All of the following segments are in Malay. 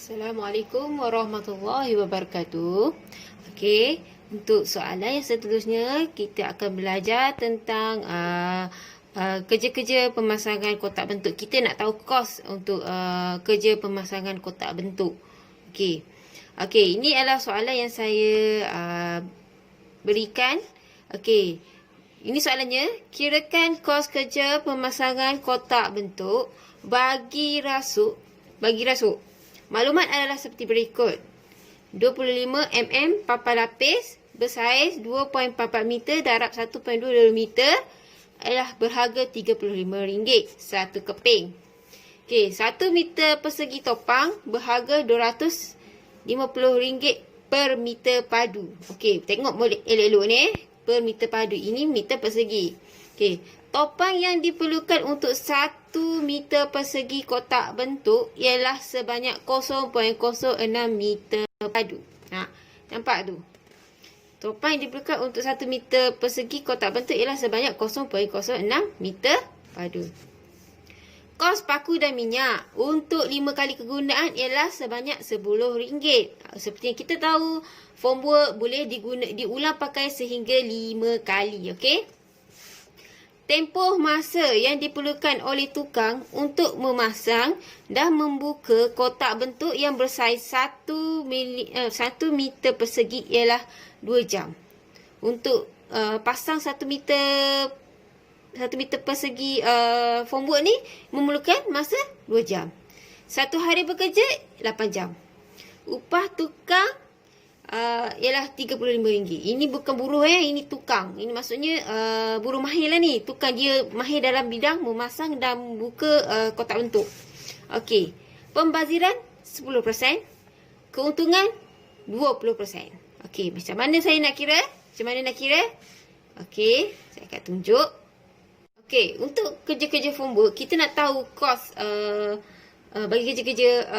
Assalamualaikum warahmatullahi wabarakatuh. Okey, untuk soalan yang seterusnya kita akan belajar tentang kerja-kerja pemasangan kotak bentuk. Kita nak tahu kos untuk kerja pemasangan kotak bentuk. Okey. Okey, ini adalah soalan yang saya berikan. Okey. Ini soalannya, kirakan kos kerja pemasangan kotak bentuk bagi rasuk. Maklumat adalah seperti berikut. 25 mm papan lapis bersaiz 2.44 meter darab 1.22 meter adalah berharga RM35 satu keping. Okey, 1 meter persegi topang berharga RM250 per meter padu. Okey, tengok boleh elok-elok ni per meter padu. Ini meter persegi. Okey, topang yang diperlukan untuk 1 meter persegi kotak bentuk ialah sebanyak 0.06 meter padu. Nampak tu? Topang yang diperlukan untuk 1 meter persegi kotak bentuk ialah sebanyak 0.06 meter padu. Kos paku dan minyak untuk 5 kali kegunaan ialah sebanyak RM10. Seperti yang kita tahu, formwork boleh diulang pakai sehingga 5 kali. Okey? Tempoh masa yang diperlukan oleh tukang untuk memasang dan membuka kotak bentuk yang bersaiz 1 meter persegi ialah 2 jam. Untuk pasang 1 meter persegi formwork ni memerlukan masa 2 jam. 1 hari bekerja 8 jam. Upah tukang ialah RM35. Ini bukan buruh ini tukang. Ini maksudnya buruh mahir lah ni. Tukang dia mahir dalam bidang memasang dan buka kotak bentuk. Okey. Pembaziran 10%. Keuntungan 20%. Okey, macam mana saya nak kira? Okey, saya akan tunjuk. Okey, untuk kerja-kerja formwork, kita nak tahu kos bagi kerja-kerja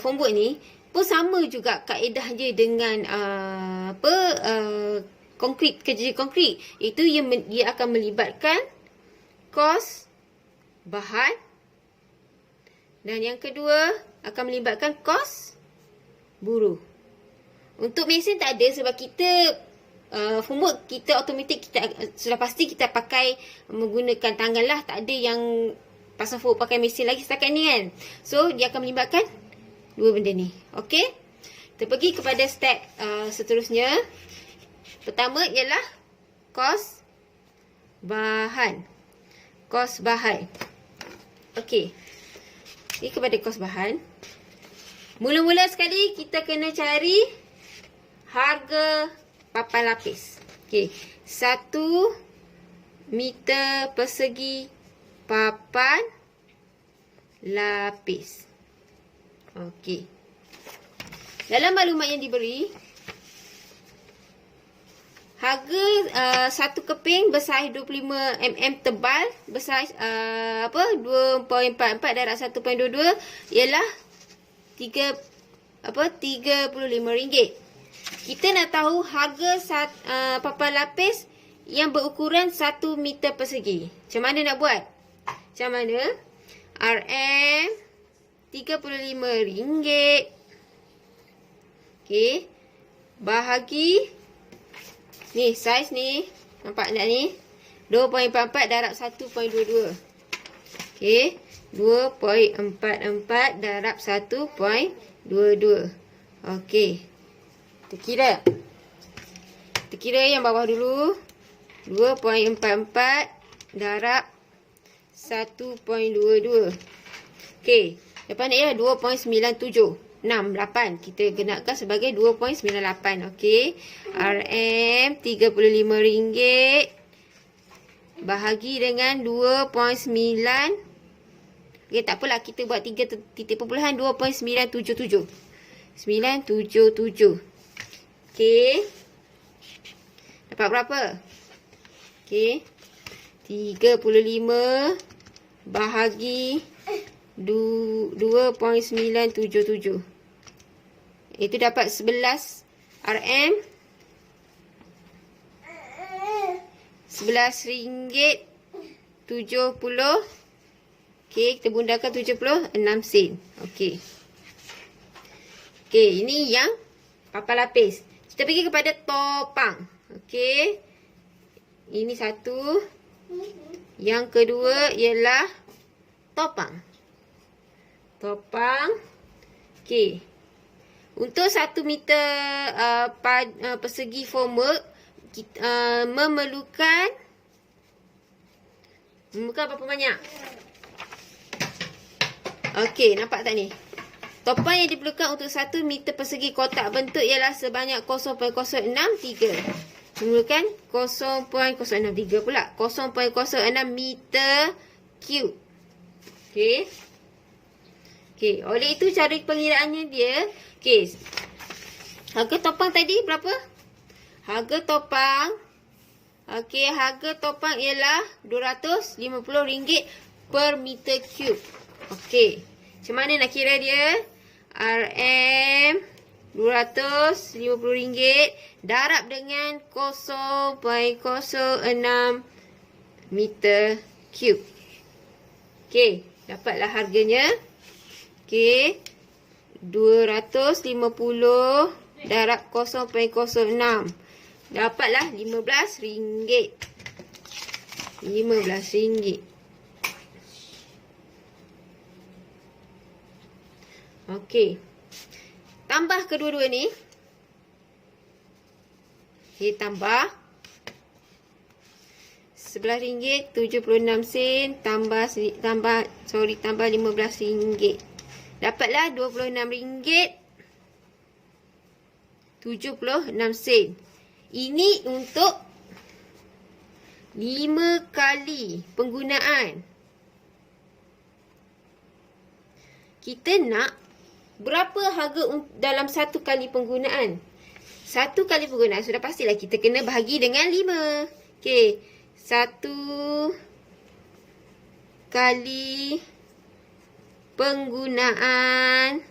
formwork ni pun sama juga kaedah dia dengan konkrit, kerja konkrit. Itu dia akan melibatkan kos bahan dan yang kedua akan melibatkan kos buruh. Untuk mesin tak ada sebab kita formwork kita automatik, kita sudah pasti kita pakai menggunakan tangan lah, tak ada yang pasang formwork pakai mesin lagi setakat ni kan. So dia akan melibatkan dua benda ni. Okey. Kita pergi kepada step seterusnya. Pertama ialah kos bahan. Kos bahan. Okey. Pergi kepada kos bahan. Mula-mula sekali kita kena cari harga papan lapis. Okey. 1 meter persegi papan lapis. Okey. Dalam maklumat yang diberi, harga 1 keping bersaiz 25 mm tebal bersaiz 2.44 darab 1.22 ialah RM35. Kita nak tahu harga papan lapis yang berukuran 1 meter persegi. Macam mana nak buat? Macam mana? RM35. Okey. Bahagi ni saiz ni. Nampak tak ni? 2.44 darab 1.22. Okey. 2.44 darab 1.22. Okey. Kita kira yang bawah dulu. 2.44 darab 1.22. Okey. Lepas ni ialah 2.9768. Kita genapkan sebagai 2.98. Okey. RM35 bahagi dengan 2.9. Okey, tak apalah. Kita buat 3 titik perpuluhan 2.977. 977. Okey. Dapat berapa? Okey. 35 bahagi 2.977. Itu dapat 11 RM. RM11.70. Okey, kita bundakan 76 sen. Okey. Okey, ini yang papan lapis. Kita pergi kepada topang. Okey. Ini satu. Yang kedua ialah topang. Topang. Okey. Untuk 1 meter persegi formwork, kita memerlukan berapa banyak? Okey, nampak tak ni? Topang yang diperlukan untuk 1 meter persegi kotak bentuk ialah sebanyak 0.063. Memerlukan 0.063 pula. 0.06 meter cube. Okey. Okey, oleh itu cara pengiraannya dia. Okey. Harga topang tadi berapa? Harga topang. Okey, harga topang ialah RM250 per meter cube. Okey. Macam mana nak kira dia? RM RM250 darab dengan 0.06 meter cube. Okey, dapatlah harganya. Okey. 250 darab 0.06. Dapatlah RM15. RM15. Okey. Tambah kedua-dua ni. Okey, tambah RM11.76 tambah RM15. Dapatlah RM26.76. Ini untuk 5 kali penggunaan. Kita nak berapa harga dalam 1 kali penggunaan? 1 kali penggunaan sudah pastilah kita kena bahagi dengan 5. Okey. 1 kali penggunaan.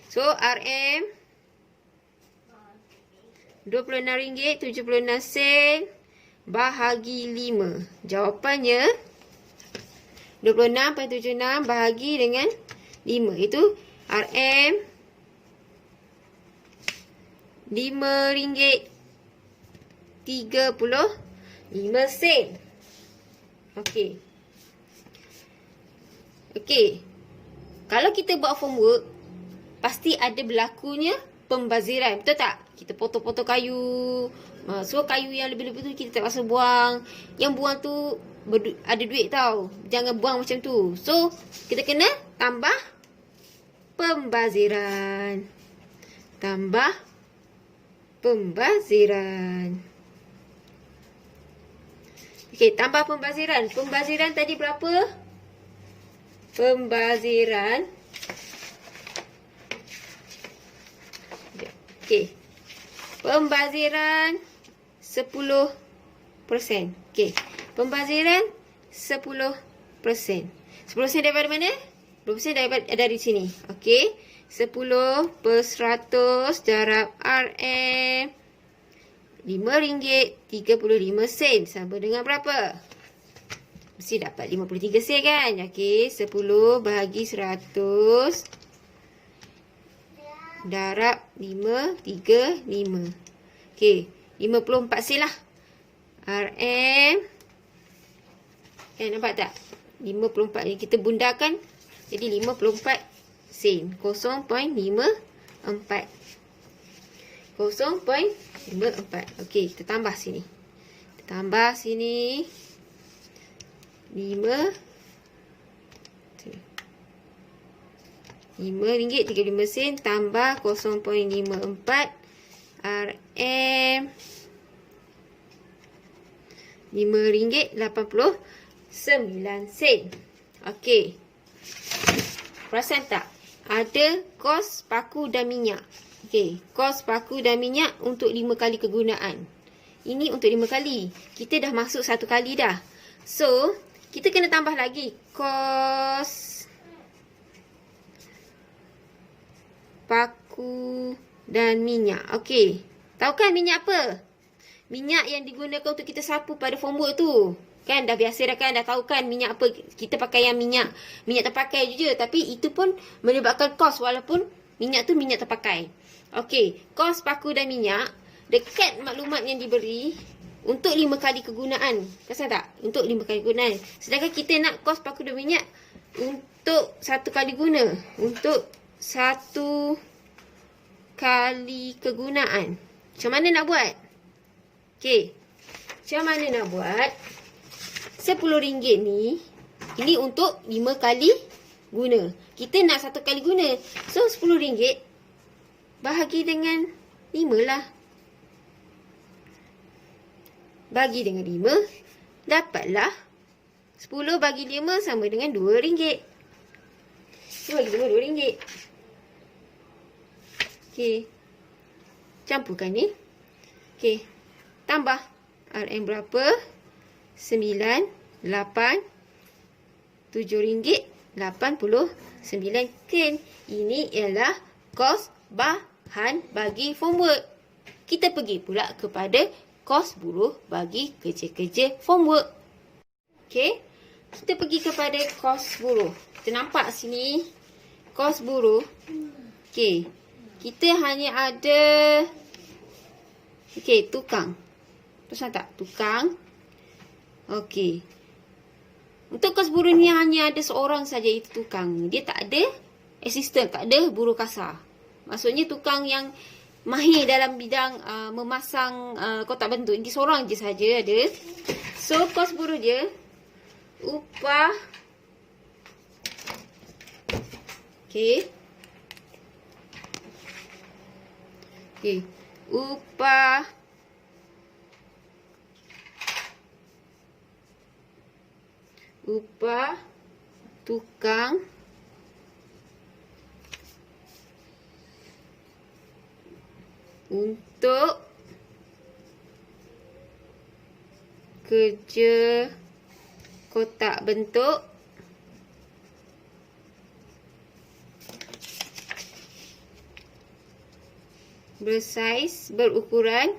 So, RM RM26.76 bahagi 5. Jawapannya 26.76 bahagi dengan 5. Itu RM RM5.35. Okey. Okey. Kalau kita buat homework, pasti ada berlakunya pembaziran. Betul tak? Kita potong-potong kayu. So, kayu yang lebih-lebih tu kita tak rasa buang. Yang buang tu ada duit tau. Jangan buang macam tu. So, kita kena tambah pembaziran. Tambah pembaziran. Okey, tambah pembaziran. Pembaziran tadi berapa? Pembaziran. Okey. Pembaziran 10%. Okey. Pembaziran 10%. 10% daripada mana? 10% dari sini. Okey. 10% darab RM RM5.35 sama dengan berapa? Mesti dapat 53 sen kan? Okey, 10 bahagi 100 darab 535. Okey, 54 sen lah. RM. Kan nampak tak? 54 ni kita bundakan jadi 54 sen. 0.54. 0.54. Okey, kita tambah sini. Kita tambah sini. 5 RM5.35 tambah 0.54 RM RM5.89. Okey. Perasan tak? Ada kos paku dan minyak. Okey, kos paku dan minyak untuk 5 kali kegunaan. Ini untuk 5 kali. Kita dah masuk 1 kali dah. So, kita kena tambah lagi kos paku dan minyak. Okey. Tahu kan minyak apa? Minyak yang digunakan untuk kita sapu pada homework tu. Kan dah biasa dah kan, dah tahu kan minyak apa. Kita pakai yang minyak terpakai je. Tapi itu pun menyebabkan kos walaupun minyak tu minyak terpakai. Okey, kos paku dan minyak dekat maklumat yang diberi untuk 5 kali kegunaan. Perasan tak? Untuk 5 kali kegunaan. Sedangkan kita nak kos paku dan minyak untuk 1 kali guna. Untuk 1 kali kegunaan. Macam mana nak buat? Okey. Macam mana nak buat? RM10 ni, ini untuk 5 kali guna. Kita nak 1 kali guna. So, RM10 bahagi dengan 5 lah. Bagi dengan 5, dapatlah 10 bagi 5 sama dengan RM2. 10 bagi 5, RM2. Okey. Campurkan ni. Okey. Tambah. RM berapa? 9, 8, RM7.89. Ini ialah kos bahan bagi formwork. Kita pergi pula kepada kos buruh bagi kerja-kerja formwork. Okey. Kita pergi kepada kos buruh. Kita nampak sini kos buruh. Okey. Kita hanya ada tukang. Perasan tak? Tukang. Okey. Untuk kos buruh ni hanya ada seorang saja, itu tukang. Dia tak ada assistant, tak ada buruh kasar. Maksudnya tukang yang mahir dalam bidang memasang kotak bentuk. Dia seorang je saja ada. So, kos buruh dia upah. Okey. Okey. Upah tukang untuk kerja kotak bentuk berukuran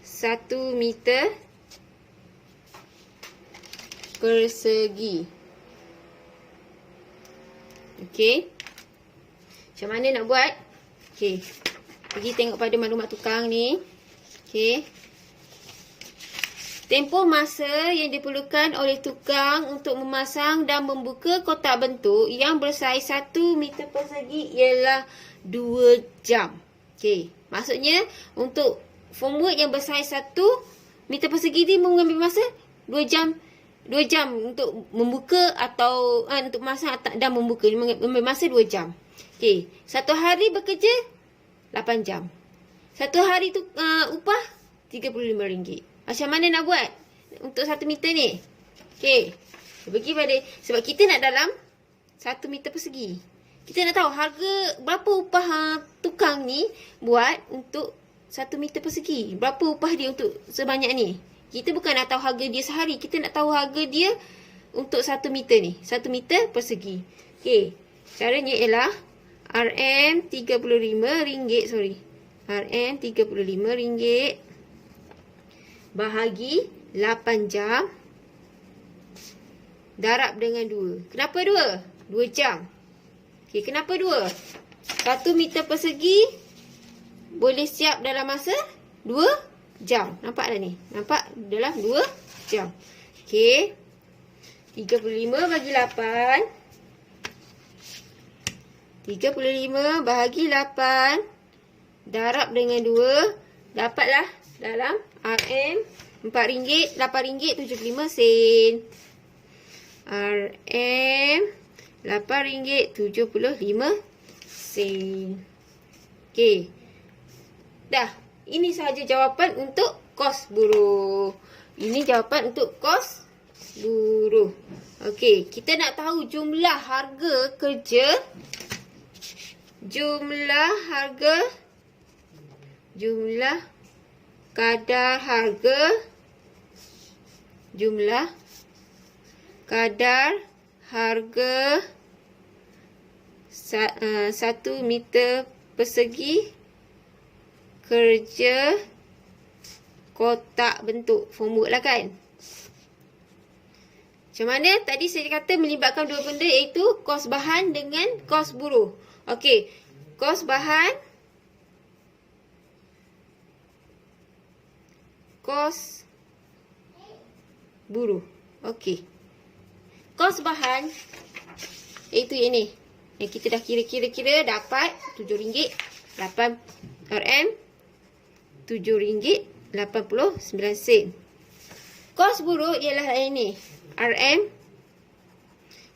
1 meter persegi. Okey. Macam mana nak buat? Okey. Pergi tengok pada maklumat tukang ni. Okey. Tempoh masa yang diperlukan oleh tukang untuk memasang dan membuka kotak bentuk yang bersaiz 1 meter persegi ialah 2 jam. Okey. Maksudnya untuk formwork yang bersaiz 1 meter persegi ni mengambil masa 2 jam. 2 jam untuk membuka atau untuk masang dan membuka. Mengambil masa 2 jam. Okey. 1 hari bekerja 8 jam. 1 hari tu upah RM35. Macam mana nak buat untuk 1 meter ni? Okey. Bagi pada, sebab kita nak dalam 1 meter persegi. Kita nak tahu harga berapa upah tukang ni buat untuk 1 meter persegi. Berapa upah dia untuk sebanyak ni? Kita bukan nak tahu harga dia sehari. Kita nak tahu harga dia untuk 1 meter ni. 1 meter persegi. Okey. Caranya ialah RM35. Sorry. RM35 bahagi 8 jam darab dengan 2. Kenapa 2? 2 jam. Okey, kenapa 2? 1 meter persegi boleh siap dalam masa 2 jam. Nampak dah ni? Nampak dalam 2 jam. Okey. 35 bagi 8. 35 bahagi 8 darab dengan 2. Dapatlah dalam RM RM4, RM8.75. RM RM8.75. Okey. Dah. Ini sahaja jawapan untuk kos buruh. Ini jawapan untuk kos buruh. Okey. Kita nak tahu jumlah harga kerja. Jumlah kadar harga 1 meter persegi kerja kotak bentuk. Formula kan? Macam mana? Tadi saya kata melibatkan dua benda iaitu kos bahan dengan kos buruh. Okey. Kos bahan. Kos buruh. Okey. Kos bahan iaitu yang ni. Yang kita dah kira-kira dapat RM7. 8 RM. RM7.89. Kos buruh ialah yang ni. RM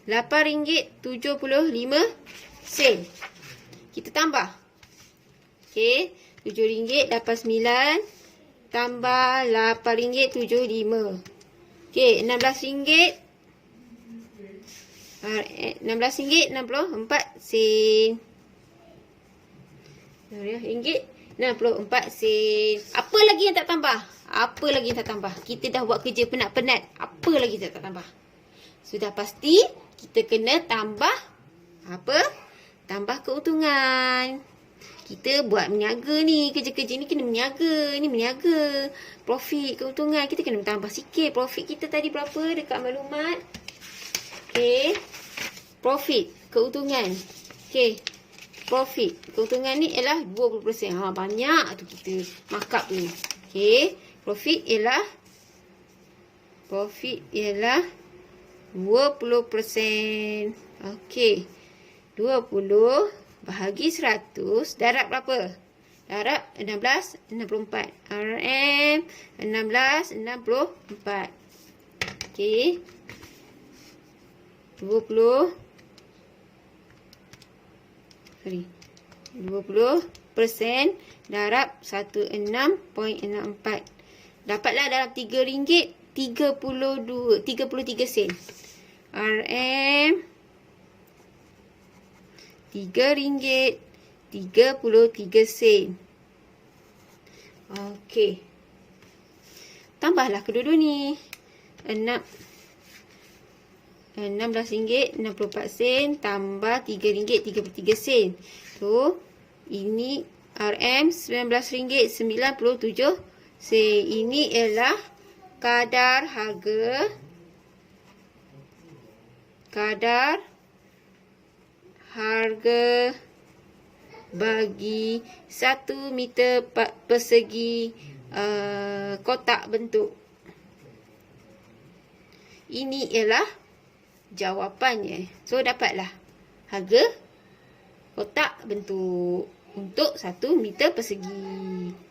RM8.75. Kita tambah. Okey, RM7.89 tambah RM8.75. Okey, RM16. RM16.64. RM64. Apa lagi yang tak tambah? Apa lagi yang tak tambah? Kita dah buat kerja penat-penat. Apa lagi yang tak tambah? Sudah pasti kita kena tambah apa? Tambah keuntungan. Kita buat meniaga ni. Kerja-kerja ni kena meniaga. Ni meniaga. Profit, keuntungan. Kita kena tambah sikit. Profit kita tadi berapa dekat maklumat? Okey. Profit, keuntungan. Okey. Profit, keuntungan ni ialah 20%. Banyak tu kita markup ni. Okey. Profit ialah 20%. Okey. 20 bahagi 100 darab berapa? Darab 1664. RM 1664. Okey. 20% darab 16.64. Dapatlah dalam RM3.33 sen. RM RM3.33. Okey. Tambahlah kedua-dua ni. RM16.64 tambah RM3.33. So, ini RM RM19.97. Ini ialah kadar harga bagi 1 meter persegi kotak bentuk. Ini ialah jawapannya. So, dapatlah harga kotak bentuk untuk 1 meter persegi.